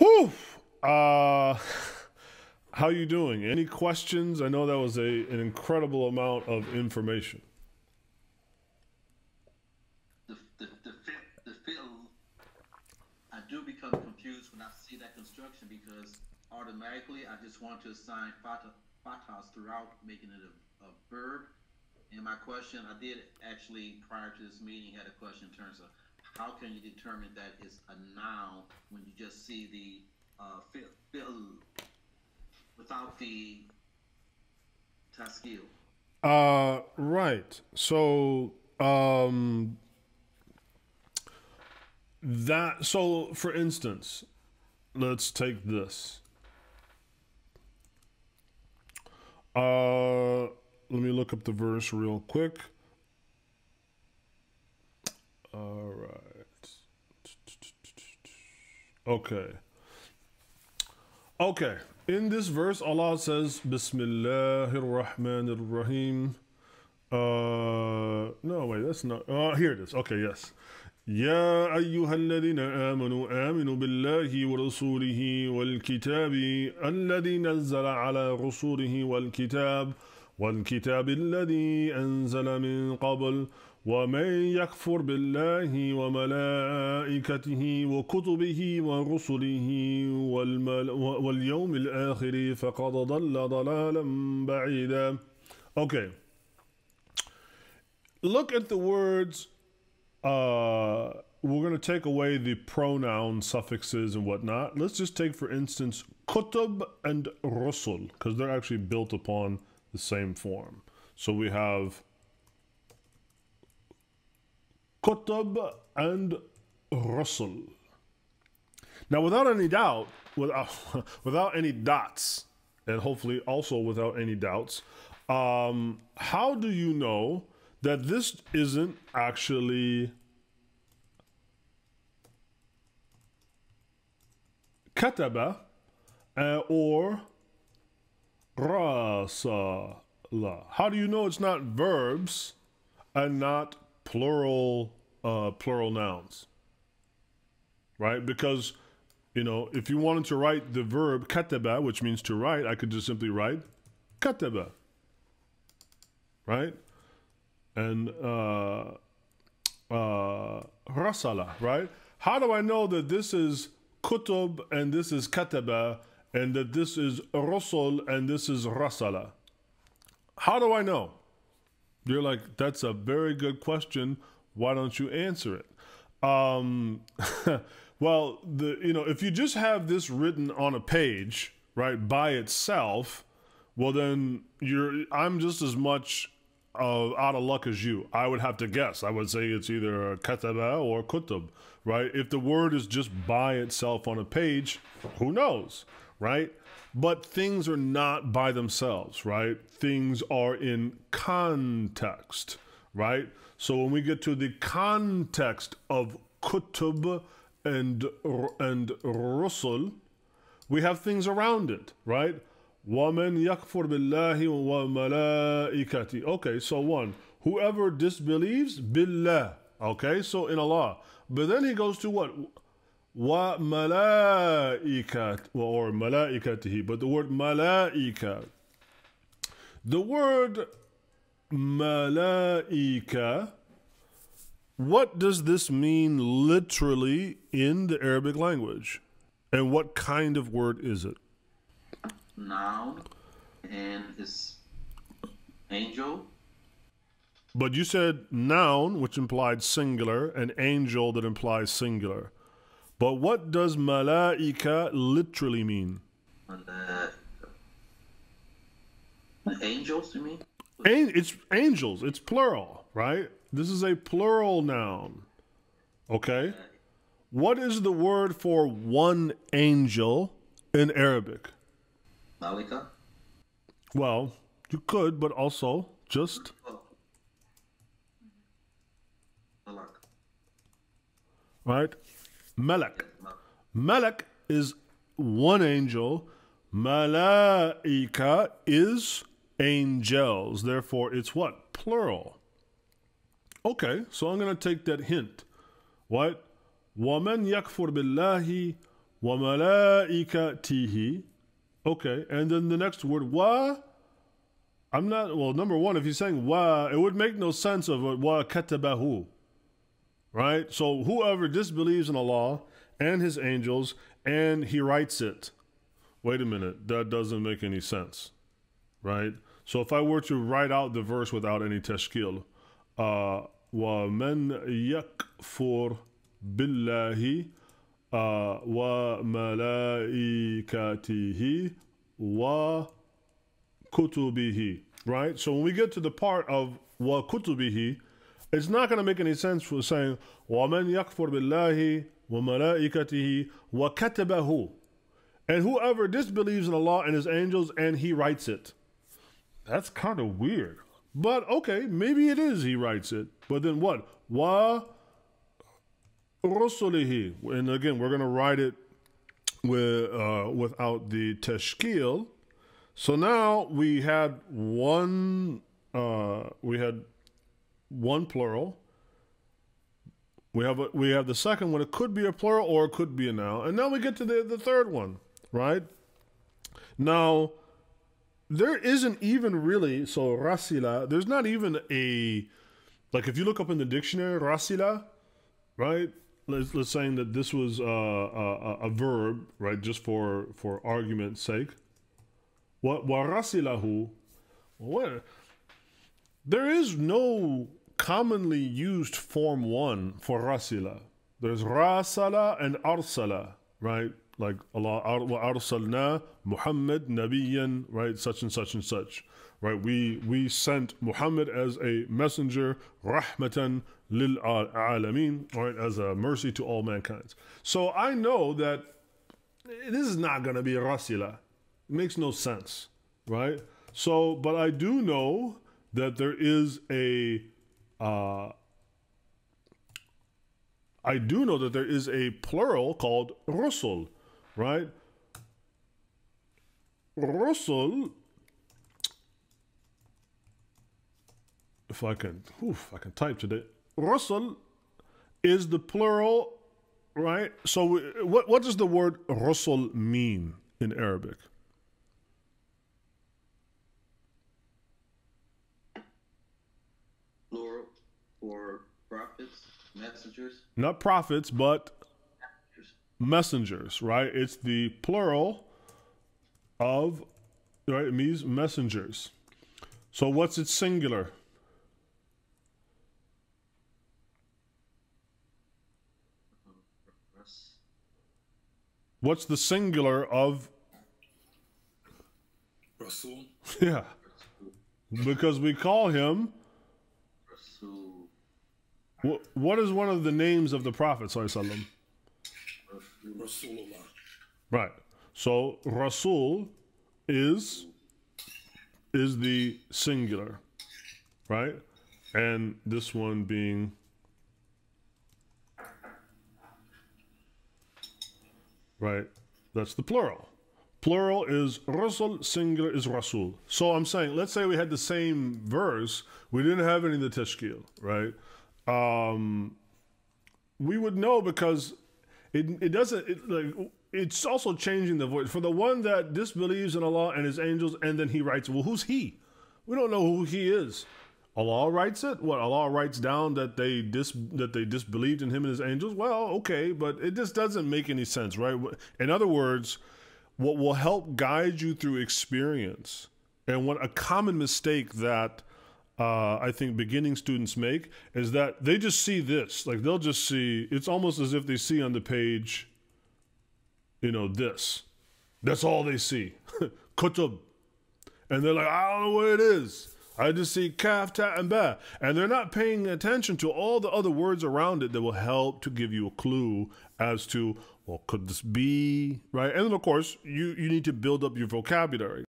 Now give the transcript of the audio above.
Whew. How you doing? Any questions? I know that was an incredible amount of information. The field, I do become confused when I see that construction because automatically I just want to assign fathahs throughout, making it a verb. And my question, I did actually prior to this meeting had a question in terms of how can you determine that it's a noun when you just see the fi'l without the taskil? Right. So, so for instance, let's take this. Let me look up the verse real quick. All right. Okay. In this verse, Allah says, Bismillahir Rahmanir Rahim. No, wait, that's not. Here it is. Okay, yes. يا أيها الذين آمنوا آمنوا بالله ورسوله والكتاب الذي نزل على رسوله والكتاب الذي أنزل من قبل ومن يكفر بالله وملائكته وكتبه ورسله واليوم الآخر فقد ضل ضلالا بعيدا. Okay. Look at the words. We're going to take away the pronoun suffixes and whatnot. Let's just take, for instance, kutub and rusul, because they're actually built upon the same form. So we have kutub and rusul. Now, without any doubt, without any dots, and hopefully also without any doubts, how do you know that this isn't actually kataba or rasala? How do you know it's not verbs and not plural nouns? Right? Because, you know, if you wanted to write the verb kataba, which means to write, I could just simply write kataba. Right? And rasala, right? How do I know that this is kutub and this is kataba and that this is rusul and this is rasala? How do I know? You're like, that's a very good question. Why don't you answer it? Well, if you just have this written on a page, right, by itself, well then I'm just as much out of luck as you. I would have to guess. I would say it's either kataba or kutub, right? If the word is just by itself on a page, who knows, right? But things are not by themselves, right? Things are in context, right? So when we get to the context of kutub and rusul, we have things around it, right? وَمَنْ يَكْفُرْ بِاللَّهِ وَمَلَائِكَتِهِ. Okay, so one, whoever disbelieves, billah. Okay, so in Allah. But then he goes to what? وَمَلَائِكَتِ, or مَلَائِكَتِهِ. But the word malaika. The word malaika, what does this mean literally in the Arabic language? And what kind of word is it? Noun, and is angel. But you said noun, which implied singular, and angel that implies singular. But what does malaika literally mean? Angels, you mean? It's angels. It's plural, right? This is a plural noun. Okay? What is the word for one angel in Arabic? Malika? Well, you could, but also just Malak. Right? Malak. Malak is one angel. Malaika is angels. Therefore, it's what? Plural. Okay, so I'm going to take that hint. What? وَمَنْ يَكْفُرْ بِاللَّهِ وَمَلَائِكَتِهِ. Okay, and then the next word, wa. I'm not, well, number one, if you're saying wa, it would make no sense of wa katabahu, right? So whoever disbelieves in Allah and his angels and he writes it. Wait a minute, that doesn't make any sense, right? So if I were to write out the verse without any tashkil, وَمَنْ يَكْفُرْ بِاللَّهِ وَمَلَائِكَتِهِ وَكُتُبِهِ, right? So when we get to the part of وَكُتُبِهِ, it's not going to make any sense for saying وَمَنْ يَكْفُرْ بِاللَّهِ وَمَلَائِكَتِهِ وَكَتَبَهُ, and whoever disbelieves in Allah and his angels and he writes it. That's kind of weird. But okay, maybe it is he writes it. But then what? Wa rusulihi. And again, we're going to write it without the tashkil. So now we had one plural. We have the second one. It could be a plural or it could be a noun. And now we get to the third one, right? Now, there isn't even really, so rasila, there's not even a, like if you look up in the dictionary, rasila, right? Let's saying that this was a verb, right? Just for argument's sake. What warasilahu? What? There is no commonly used form one for rasila. There's rasala and arsala, right? Like Allah, wa arsalna Muhammad nabiyyan, right? Such and such and such, right? We sent Muhammad as a messenger, rahmatan lil alameen, right? As a mercy to all mankind. So I know that this is not going to be a rasila. It makes no sense, right? So, but I do know that there is a plural called rusul, right? Rusul, if I can type today. Rusul is the plural, right? So what does the word rusul mean in Arabic? Plural for prophets, messengers. Not prophets, but messengers, right? It's the plural of, right? It means messengers. So what's its singular? What's the singular of Rasul? Yeah, because we call him Rasul. What is one of the names of the Prophet sallallahu Rasulullah. Right. So Rasul is the singular, right? And this one being right. That's the plural. Plural is Rasul, singular is Rasul. So I'm saying, let's say we had the same verse, we didn't have any of the tashkil, right? We would know because it's also changing the voice. For the one that disbelieves in Allah and his angels, and then he writes, well, who's he? We don't know who he is. Allah writes it? What, Allah writes down that they disbelieved in him and his angels? Well, okay, but it just doesn't make any sense, right? In other words, what will help guide you through experience, and what a common mistake that I think beginning students make is that they just see this. Like they'll just see, it's almost as if they see on the page, you know, this. That's all they see. Kutub. And they're like, I don't know what it is. I just see kaf, ta, and ba. And they're not paying attention to all the other words around it that will help to give you a clue as to, well, could this be, right? And then, of course, you need to build up your vocabulary.